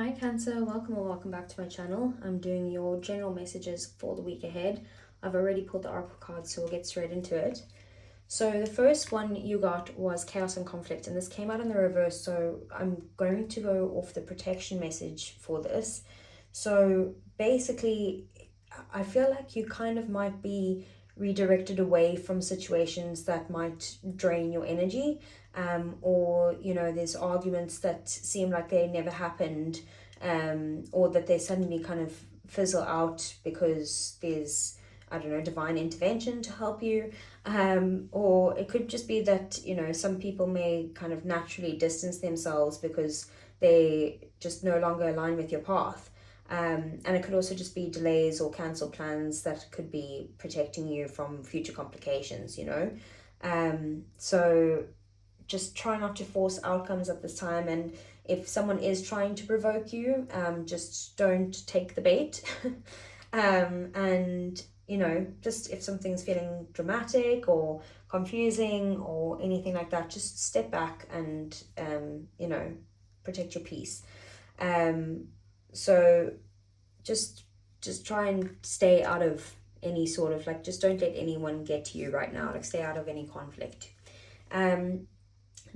Hi Cancer, welcome or welcome back to my channel. I'm doing your general messages for the week ahead. I've already pulled the oracle cards, so we'll get straight into it. So the first one you got was chaos and conflict, and this came out in the reverse, so I'm going to go off the protection message for this. So basically, I feel like you kind of might be redirected away from situations that might drain your energy, or there's arguments that seem like they never happened, or that they suddenly kind of fizzle out because there's, I don't know, divine intervention to help you, or it could just be that some people may kind of naturally distance themselves because they just no longer align with your path. And it could also just be delays or cancelled plans that could be protecting you from future complications, So just try not to force outcomes at this time. And if someone is trying to provoke you, just don't take the bait. And, just if something's feeling dramatic or confusing or anything like that, just step back and, protect your peace. So just try and stay out of any sort of, just don't let anyone get to you right now. Stay out of any conflict.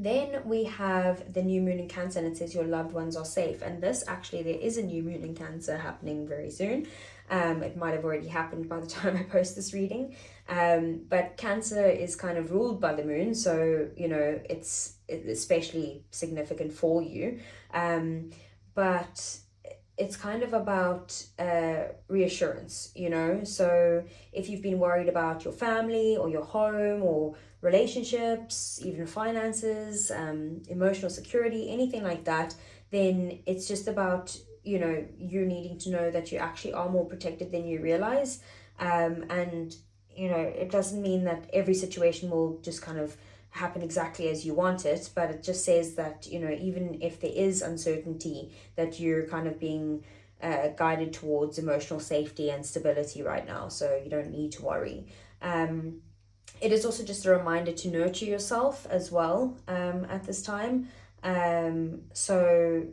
Then we have the new moon in Cancer, and it says your loved ones are safe. And this, actually, there is a new moon in Cancer happening very soon. It might have already happened by the time I post this reading. But Cancer is kind of ruled by the moon, so, it's especially significant for you. But it's kind of about reassurance, So if you've been worried about your family or your home or relationships, even finances, emotional security, anything like that, then it's just about, you needing to know that you actually are more protected than you realize. And, it doesn't mean that every situation will just kind of happen exactly as you want it, but it just says that, even if there is uncertainty, that you're kind of being guided towards emotional safety and stability right now, so you don't need to worry. It is also just a reminder to nurture yourself as well at this time. So,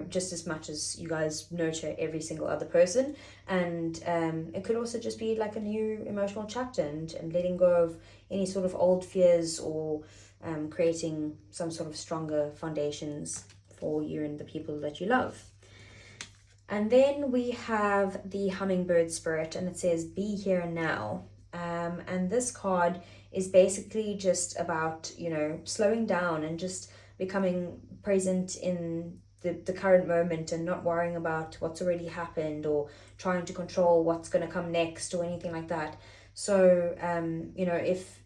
just as much as you guys nurture every single other person. And it could also just be like a new emotional chapter and letting go of any sort of old fears, or creating some sort of stronger foundations for you and the people that you love. And then we have the hummingbird spirit, and it says be here now. And this card is basically just about, slowing down and just becoming present in the current moment and not worrying about what's already happened or trying to control what's going to come next or anything like that. So,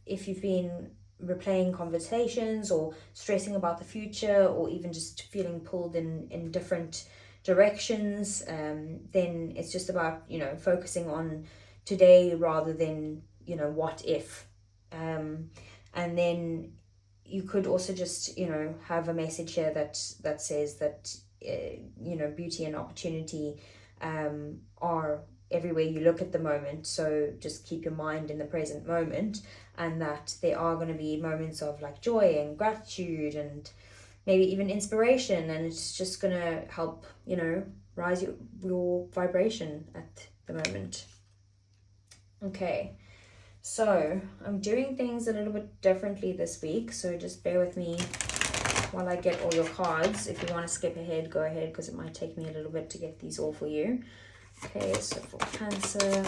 if you've been replaying conversations or stressing about the future, or even just feeling pulled in different directions, then it's just about, focusing on today rather than, what if. And then you could also just, have a message here that says that, beauty and opportunity are everywhere you look at the moment. So just keep your mind in the present moment, and that there are going to be moments of joy and gratitude and maybe even inspiration, and it's just going to help, rise your vibration at the moment. Okay. So I'm doing things a little bit differently this week, so just bear with me while I get all your cards. If you want to skip ahead, go ahead, because it might take me a little bit to get these all for you. Okay, so for Cancer,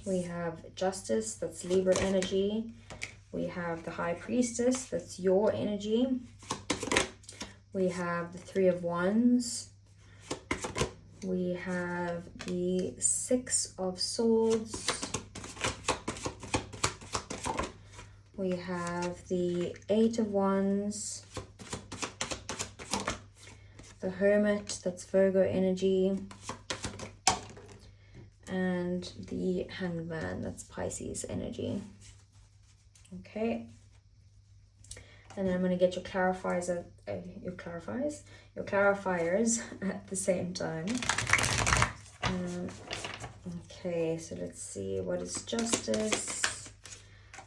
we have Justice, that's Libra energy. We have the High Priestess, that's your energy. We have the Three of Wands. We have the Six of Swords. We have the Eight of Wands, the Hermit, that's Virgo energy, and the Hanged Man, that's Pisces energy. Okay. And then I'm going to get your clarifiers at the same time. Okay, so let's see, what is Justice?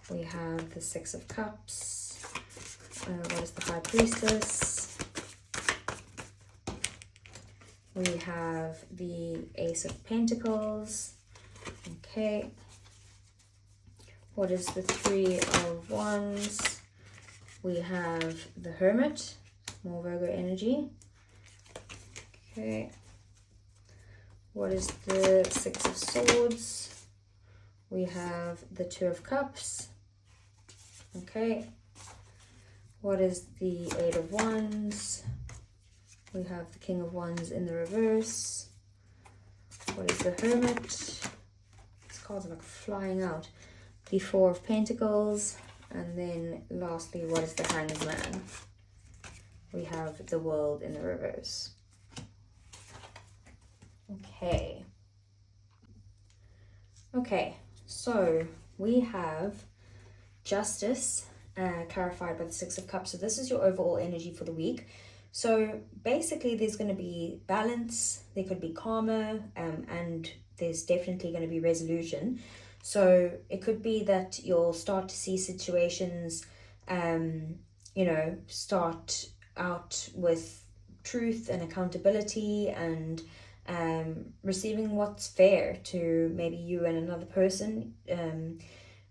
We have the Six of Cups. What is the High Priestess? We have the Ace of Pentacles. Okay. What is the Three of Wands? We have the Hermit, more Virgo energy. Okay. What is the Six of Swords? We have the Two of Cups. Okay. What is the Eight of Wands? We have the King of Wands in the reverse. What is the Hermit? These cards are like flying out. The Four of Pentacles. And then lastly, what is the Hanged Man? We have the World in the reverse. Okay. Okay, so we have Justice clarified by the Six of Cups. So this is your overall energy for the week. So basically there's going to be balance, there could be karma, and there's definitely going to be resolution. So it could be that you'll start to see situations, you know, start out with truth and accountability and receiving what's fair to maybe you and another person,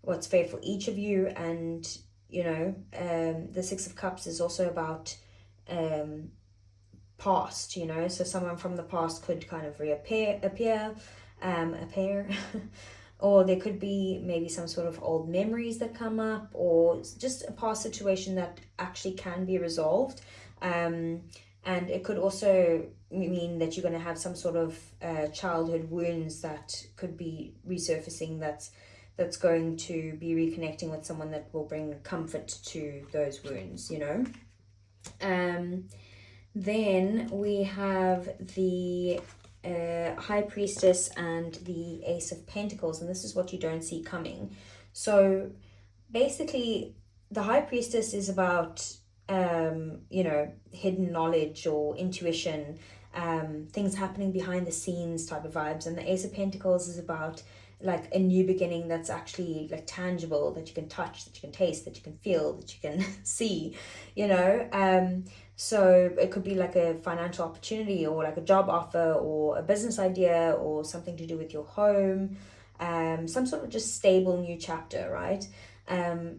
what's fair for each of you. And, you know, the Six of Cups is also about past, you know, so someone from the past could kind of appear or there could be maybe some sort of old memories that come up, or just a past situation that actually can be resolved. And it could also mean that you're going to have some sort of childhood wounds that could be resurfacing, that's going to be reconnecting with someone that will bring comfort to those wounds, you know. Then we have the High Priestess and the Ace of Pentacles, and this is what you don't see coming. So basically the High Priestess is about you know, hidden knowledge or intuition, things happening behind the scenes type of vibes, and the Ace of Pentacles is about like a new beginning that's actually like tangible, that you can touch, that you can taste, that you can feel, that you can see, you know. So it could be like a financial opportunity, or like a job offer, or a business idea, or something to do with your home, some sort of just stable new chapter, right?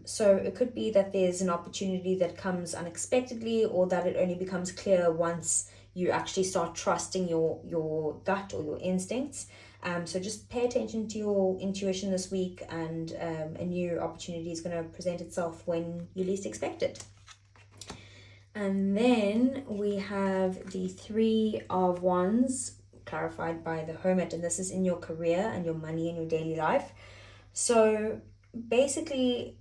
So it could be that there's an opportunity that comes unexpectedly, or that it only becomes clear once you actually start trusting your gut or your instincts. So just pay attention to your intuition this week, and a new opportunity is going to present itself when you least expect it. And then we have the Three of Wands clarified by the Hermit, and this is in your career and your money and your daily life. So basically,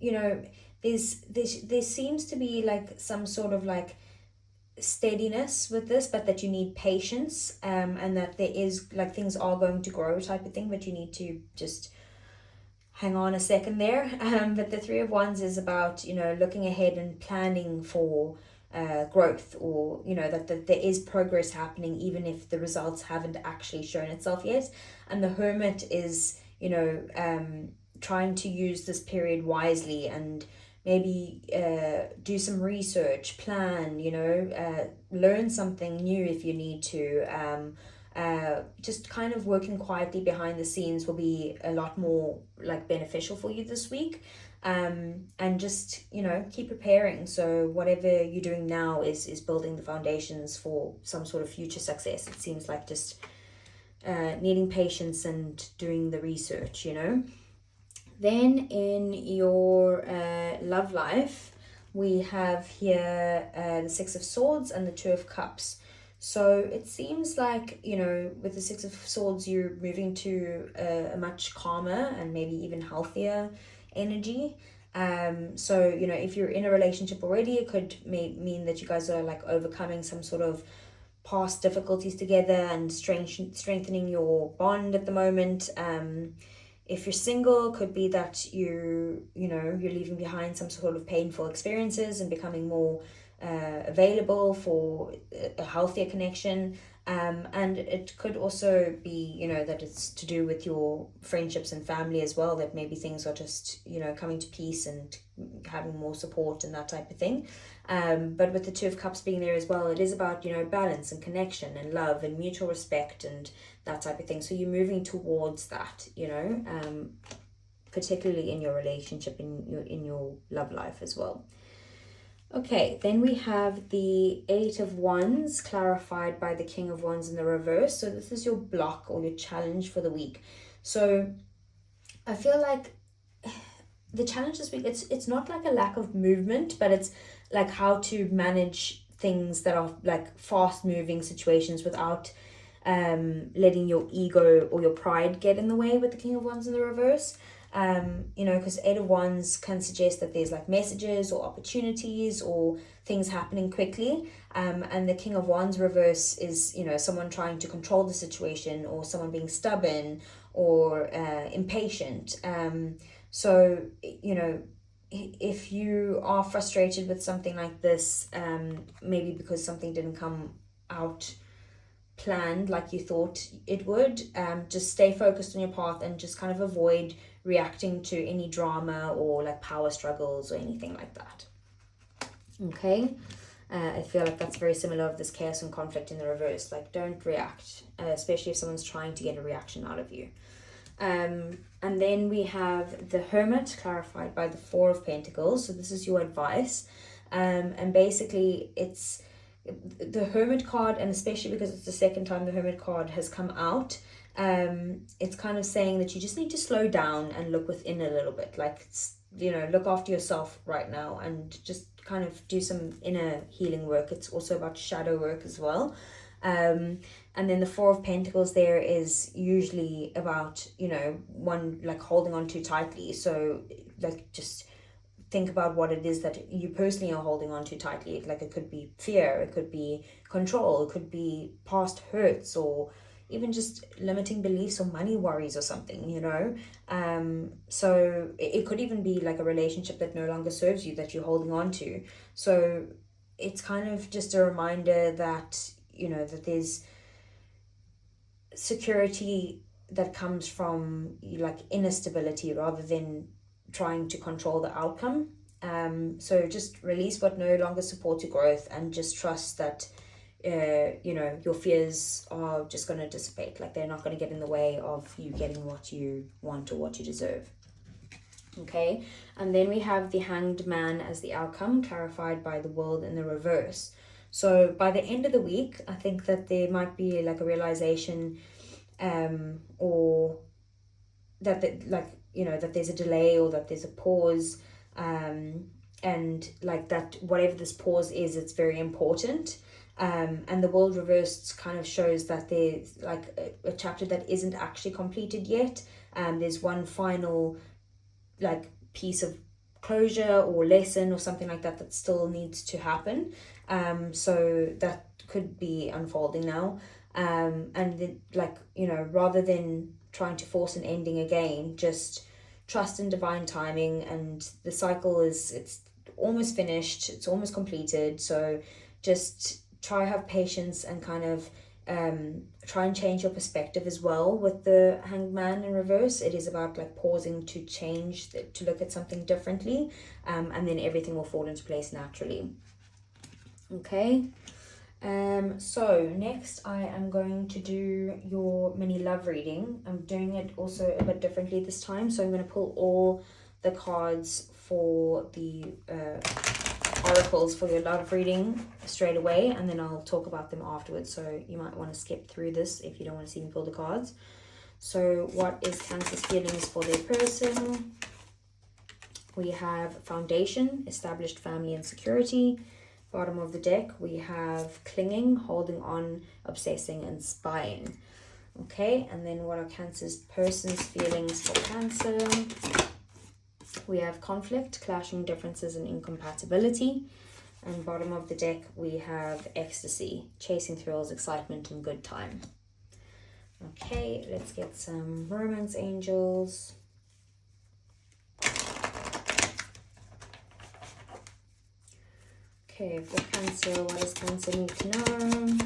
you know, there seems to be like some sort of like steadiness with this, but that you need patience, and that there is like things are going to grow type of thing, but you need to just hang on a second there. But the Three of Wands is about, you know, looking ahead and planning for growth, or, you know, that there is progress happening even if the results haven't actually shown itself yet. And the Hermit is, you know, trying to use this period wisely, and maybe do some research, plan, you know, learn something new if you need to. Just kind of working quietly behind the scenes will be a lot more like beneficial for you this week. And just, you know, keep preparing. So whatever you're doing now is building the foundations for some sort of future success. It seems like just needing patience and doing the research, you know. Then in your love life, we have here the Six of Swords and the Two of Cups. So it seems like, you know, with the Six of Swords, you're moving to a much calmer and maybe even healthier energy. So, you know, if you're in a relationship already, it could mean that you guys are like overcoming some sort of past difficulties together and strengthening your bond at the moment. If you're single, could be that you're leaving behind some sort of painful experiences and becoming more available for a healthier connection. And it could also be, you know, that it's to do with your friendships and family as well, that maybe things are just, you know, coming to peace and having more support and that type of thing. But with the Two of Cups being there as well, it is about, you know, balance and connection and love and mutual respect and that type of thing. So you're moving towards that, you know, particularly in your relationship, in your love life as well. Okay, then we have the Eight of Wands clarified by the King of Wands in the reverse. So this is your block or your challenge for the week. So I feel like the challenge this week, it's not like a lack of movement, but it's like how to manage things that are like fast moving situations without letting your ego or your pride get in the way with the King of Wands in the reverse. You know, because Eight of Wands can suggest that there's like messages or opportunities or things happening quickly. And the King of Wands reverse is, you know, someone trying to control the situation or someone being stubborn or impatient. So, you know, if you are frustrated with something like this, maybe because something didn't come out planned like you thought it would, just stay focused on your path and just kind of avoid reacting to any drama or like power struggles or anything like that. Okay, I feel like that's very similar of this chaos and conflict in the reverse. Like, don't react, especially if someone's trying to get a reaction out of you. And then we have the Hermit clarified by the Four of Pentacles. So this is your advice, and basically it's the Hermit card, and especially because it's the second time the Hermit card has come out, it's kind of saying that you just need to slow down and look within a little bit, like, you know, look after yourself right now and just kind of do some inner healing work. It's also about shadow work as well. And then the Four of Pentacles there is usually about, you know, one, like holding on too tightly. So like just think about what it is that you personally are holding on too tightly. Like, it could be fear, it could be control, it could be past hurts, or even just limiting beliefs or money worries or something, you know. So it could even be like a relationship that no longer serves you that you're holding on to. So it's kind of just a reminder that, you know, that there's security that comes from like inner stability rather than trying to control the outcome. So just release what no longer supports your growth and just trust that you know, your fears are just going to dissipate. Like, they're not going to get in the way of you getting what you want or what you deserve. Okay, and then we have the Hanged Man as the outcome, clarified by the World in the reverse. So by the end of the week, I think that there might be like a realization, or that like, you know, that there's a delay or that there's a pause, and like that whatever this pause is, it's very important. And the World reversed kind of shows that there's like a chapter that isn't actually completed yet. There's one final like piece of closure or lesson or something like that that still needs to happen. So that could be unfolding now. And then, like, you know, rather than trying to force an ending again, just trust in divine timing, and the cycle it's almost finished, it's almost completed. So just try have patience and kind of try and change your perspective as well with the Hanged Man in reverse. It is about like pausing to change, to look at something differently, and then everything will fall into place naturally. Okay, so next I am going to do your mini love reading. I'm doing it also a bit differently this time, so I'm going to pull all the cards for the oracles for your love reading straight away, and then I'll talk about them afterwards, so you might want to skip through this if you don't want to see me pull the cards. So what is Cancer's feelings for their person? We have foundation, established family and security. Bottom of the deck we have clinging, holding on, obsessing and spying. Okay, and then what are Cancer's person's feelings for Cancer? We have conflict, clashing differences and incompatibility. And bottom of the deck we have ecstasy, chasing thrills, excitement and good time. Okay, let's get some romance angels. Okay, for Cancer, what does Cancer need to know?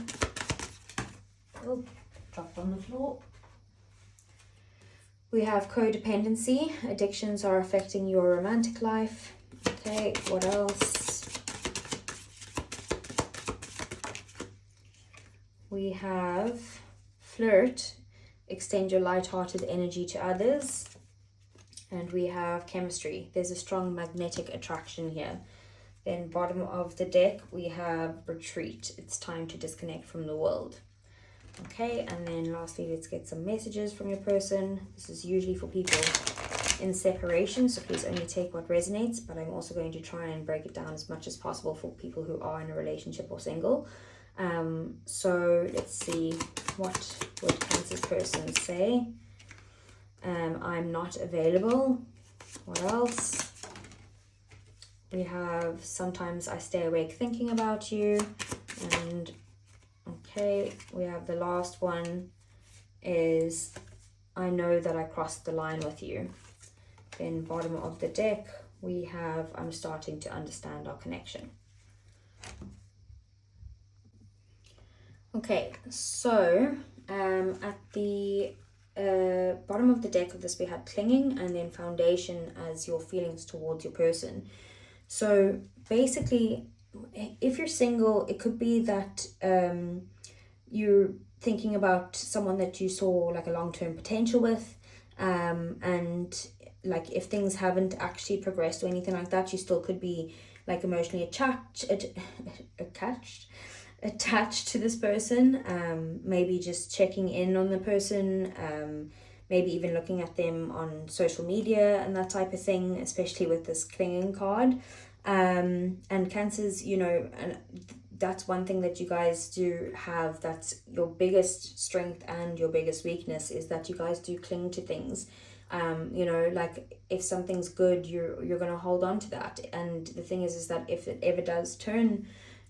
Oh, dropped on the floor. We have codependency. Addictions are affecting your romantic life. Okay, what else? We have flirt. Extend your light-hearted energy to others. And we have chemistry. There's a strong magnetic attraction here. Then bottom of the deck, we have retreat. It's time to disconnect from the world. Okay, and then lastly, let's get some messages from your person. This is usually for people in separation, so please only take what resonates, but I'm also going to try and break it down as much as possible for people who are in a relationship or single. So let's see, what would Cancer's person say? I'm not available. What else? We have sometimes I stay awake thinking about you. And okay, we have the last one is I know that I crossed the line with you. Then bottom of the deck, we have I'm starting to understand our connection. Okay, so at the bottom of the deck of this, we had clinging, and then foundation as your feelings towards your person. So basically, if you're single, it could be that you're thinking about someone that you saw like a long-term potential with, and like if things haven't actually progressed or anything like that, you still could be like emotionally attached to this person. Maybe just checking in on the person, maybe even looking at them on social media and that type of thing, especially with this clinging card. And Cancers, you know, and that's one thing that you guys do have, that's your biggest strength and your biggest weakness, is that you guys do cling to things. You know, like if something's good, you're gonna hold on to that. And the thing is that if it ever does turn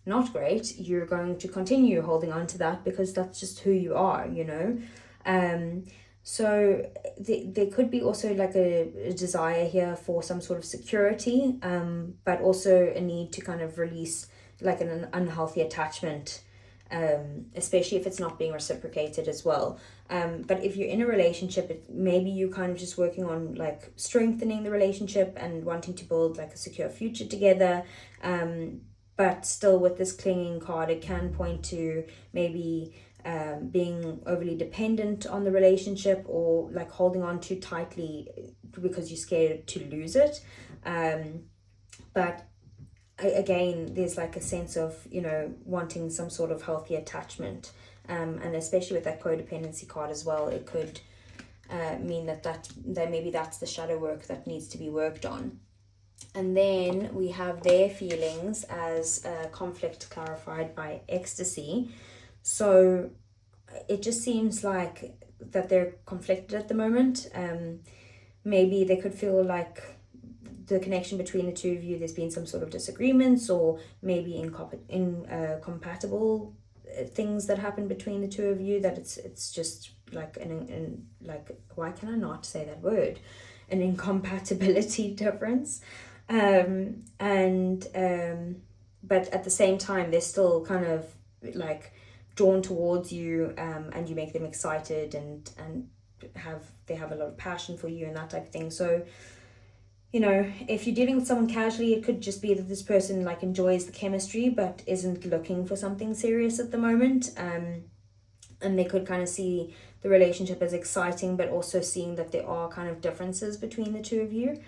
not great, you're going to continue holding on to that because that's just who you are, you know. So there could be also like a desire here for some sort of security, but also a need to kind of release like an unhealthy attachment, especially if it's not being reciprocated as well. But if you're in a relationship, maybe you kind of just working on like strengthening the relationship and wanting to build like a secure future together. But still with this clinging card, it can point to maybe being overly dependent on the relationship, or like holding on too tightly because you're scared to lose it. But again, there's like a sense of, you know, wanting some sort of healthy attachment, and especially with that codependency card as well, it could mean that maybe that's the shadow work that needs to be worked on. And then we have their feelings as conflict clarified by ecstasy. So it just seems like that they're conflicted at the moment. Maybe they could feel like the connection between the two of you, there's been some sort of disagreements, or maybe incompatible things that happen between the two of you, that it's just like like, why can I not say that word? An incompatibility difference. But at the same time, they're still kind of like drawn towards you, and you make them excited, and they have a lot of passion for you and that type of thing. So, you know, if you're dealing with someone casually, it could just be that this person like enjoys the chemistry but isn't looking for something serious at the moment. And they could kind of see the relationship as exciting, but also seeing that there are kind of differences between the two of you.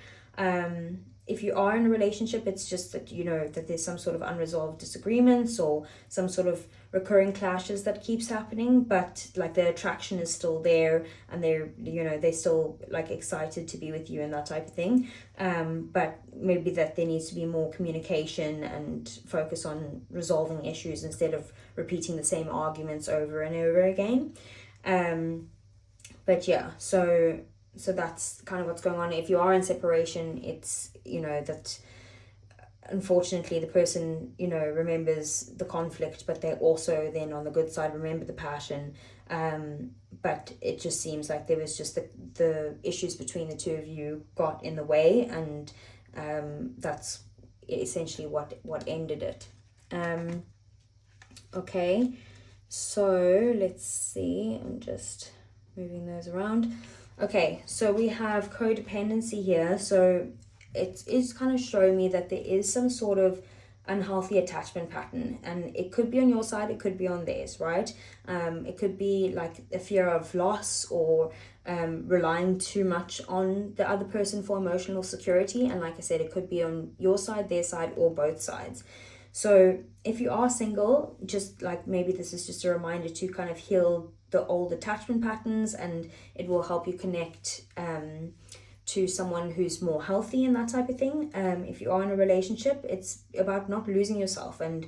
If you are in a relationship, it's just that, you know, that there's some sort of unresolved disagreements or some sort of recurring clashes that keeps happening, but like the attraction is still there, and they're still like excited to be with you and that type of thing. But maybe that there needs to be more communication and focus on resolving issues instead of repeating the same arguments over and over again. But yeah, so that's kind of what's going on. If you are in separation, it's, you know, that unfortunately the person, you know, remembers the conflict, but they also then on the good side remember the passion. But it just seems like there was just the issues between the two of you got in the way, and that's essentially what ended it. Okay, So let's see, I'm just moving those around. Okay, so we have codependency here. So it is kind of showing me that there is some sort of unhealthy attachment pattern, and it could be on your side, it could be on theirs, right? It could be like a fear of loss, or relying too much on the other person for emotional security. And like I said, it could be on your side, their side, or both sides. So if you are single, just like maybe this is just a reminder to kind of heal the old attachment patterns, and it will help you connect to someone who's more healthy and that type of thing. If you are in a relationship, it's about not losing yourself, and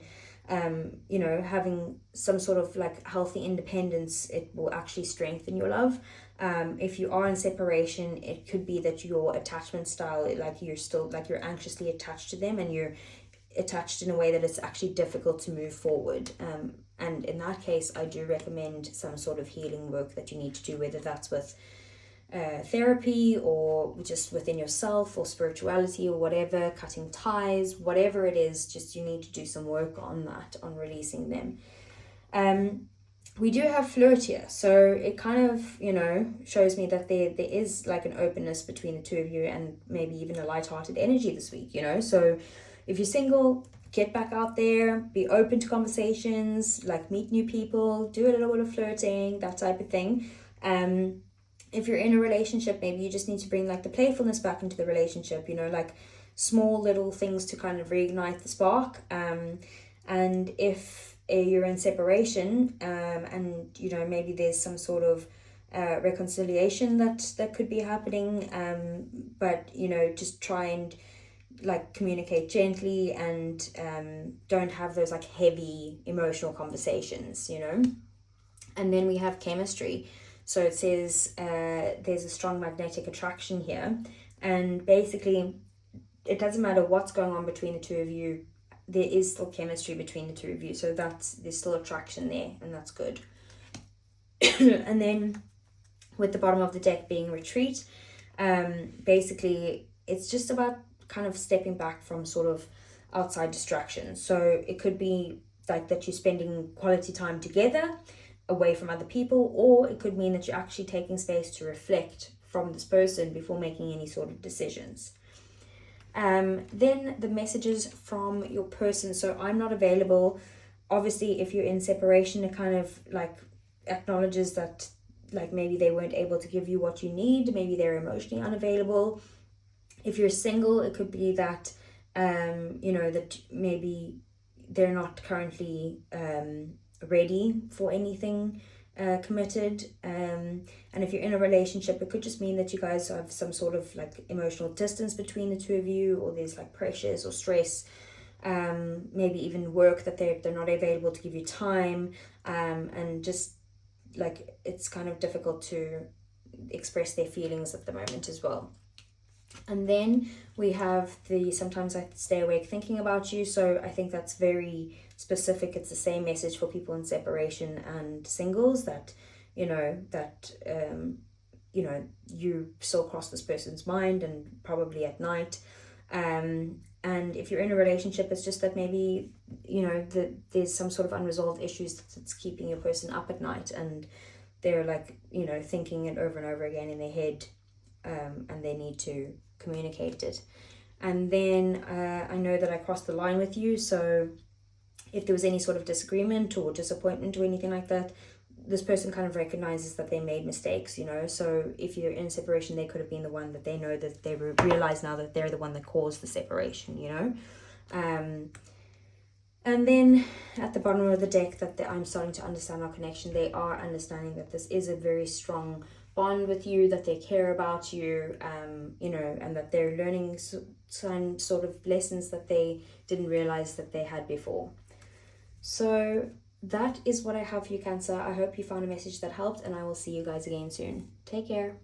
you know, having some sort of like healthy independence. It will actually strengthen your love. If you are in separation, it could be that your attachment style, like you're still like you're anxiously attached to them, and you're attached in a way that it's actually difficult to move forward. And in that case, I do recommend some sort of healing work that you need to do, whether that's with therapy, or just within yourself, or spirituality, or whatever, cutting ties, whatever it is. Just you need to do some work on that, on releasing them. We do have flirt here, so it kind of, you know, shows me that there is like an openness between the two of you, and maybe even a light-hearted energy this week, you know. So if you're single, get back out there, be open to conversations, like meet new people, do a little bit of flirting, that type of thing. If you're in a relationship, maybe you just need to bring like the playfulness back into the relationship, you know, like small little things to kind of reignite the spark. And if you're in separation, and you know, maybe there's some sort of reconciliation that could be happening, but you know, just try and like communicate gently, and don't have those like heavy emotional conversations, you know. And then we have chemistry. So it says there's a strong magnetic attraction here, and basically it doesn't matter what's going on between the two of you, there is still chemistry between the two of you. So there's still attraction there, and that's good. And then with the bottom of the deck being retreat, basically it's just about kind of stepping back from sort of outside distractions. So it could be like that you're spending quality time together away from other people, or it could mean that you're actually taking space to reflect from this person before making any sort of decisions. Then the messages from your person. So I'm not available. Obviously, if you're in separation, it kind of like acknowledges that like maybe they weren't able to give you what you need, maybe they're emotionally unavailable. If you're single, it could be that you know, that maybe they're not currently ready for anything committed. And if you're in a relationship, it could just mean that you guys have some sort of like emotional distance between the two of you, or there's like pressures or stress, maybe even work that they're not available to give you time, and just like it's kind of difficult to express their feelings at the moment as well. And then we have the sometimes I stay awake thinking about you. So I think that's very specific. It's the same message for people in separation and singles, that you know that you know, you still cross this person's mind, and probably at night. And if you're in a relationship, it's just that maybe, you know, that there's some sort of unresolved issues that's keeping your person up at night, and they're like, you know, thinking it over and over again in their head, and they need to communicate it. And then I know that I crossed the line with you, so if there was any sort of disagreement or disappointment or anything like that, this person kind of recognizes that they made mistakes, you know. So if you're in separation, they could have been the one that they know that they realize now that they're the one that caused the separation, you know. And then at the bottom of the deck, that I'm starting to understand our connection. They are understanding that this is a very strong bond with you, that they care about you, you know, and that they're learning some sort of lessons that they didn't realize that they had before. So that is what I have for you, Cancer. I hope you found a message that helped, and I will see you guys again soon. Take care.